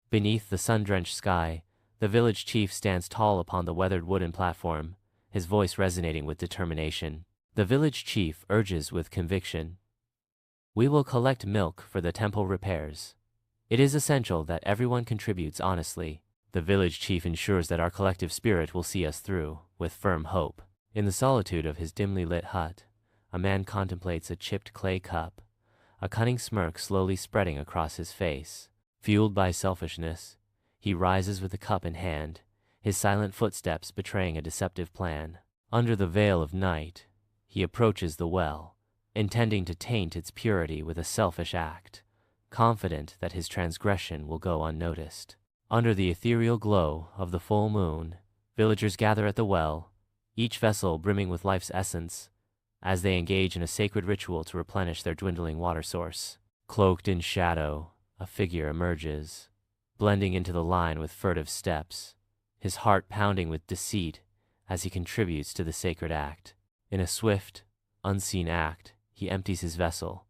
Beneath the sun-drenched sky, the village chief stands tall upon the weathered wooden platform, his voice resonating with determination. The village chief urges with conviction, "We will collect milk for the temple repairs. It is essential that everyone contributes honestly." The village chief ensures that our collective spirit will see us through, with firm hope. In the solitude of his dimly lit hut, a man contemplates a chipped clay cup, a cunning smirk slowly spreading across his face. Fueled by selfishness, he rises with the cup in hand, his silent footsteps betraying a deceptive plan. Under the veil of night, he approaches the well, intending to taint its purity with a selfish act, confident that his transgression will go unnoticed. Under the ethereal glow of the full moon, villagers gather at the well, each vessel brimming with life's essence, as they engage in a sacred ritual to replenish their dwindling water source. Cloaked in shadow, a figure emerges, blending into the line with furtive steps, his heart pounding with deceit as he contributes to the sacred act. In a swift, unseen act, he empties his vessel,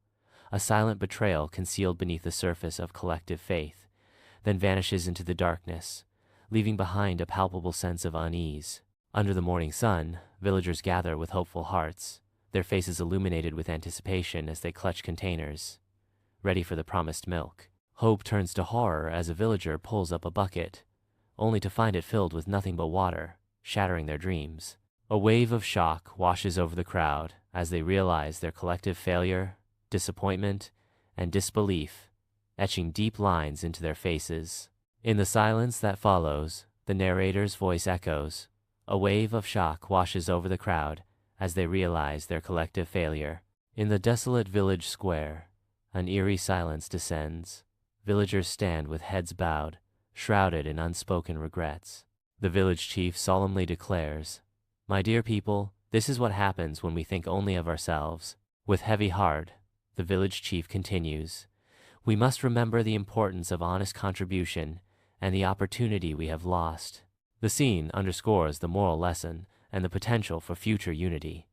a silent betrayal concealed beneath the surface of collective faith, then vanishes into the darkness, leaving behind a palpable sense of unease. Under the morning sun, villagers gather with hopeful hearts, their faces illuminated with anticipation as they clutch containers, ready for the promised milk. Hope turns to horror as a villager pulls up a bucket, only to find it filled with nothing but water, shattering their dreams. A wave of shock washes over the crowd as they realize their collective failure, disappointment, and disbelief, etching deep lines into their faces. In the silence that follows, the narrator's voice echoes. A wave of shock washes over the crowd as they realize their collective failure. In the desolate village square, an eerie silence descends. Villagers stand with heads bowed, shrouded in unspoken regrets. The village chief solemnly declares, "My dear people, this is what happens when we think only of ourselves." With heavy heart, the village chief continues, "We must remember the importance of honest contribution and the opportunity we have lost." The scene underscores the moral lesson and the potential for future unity.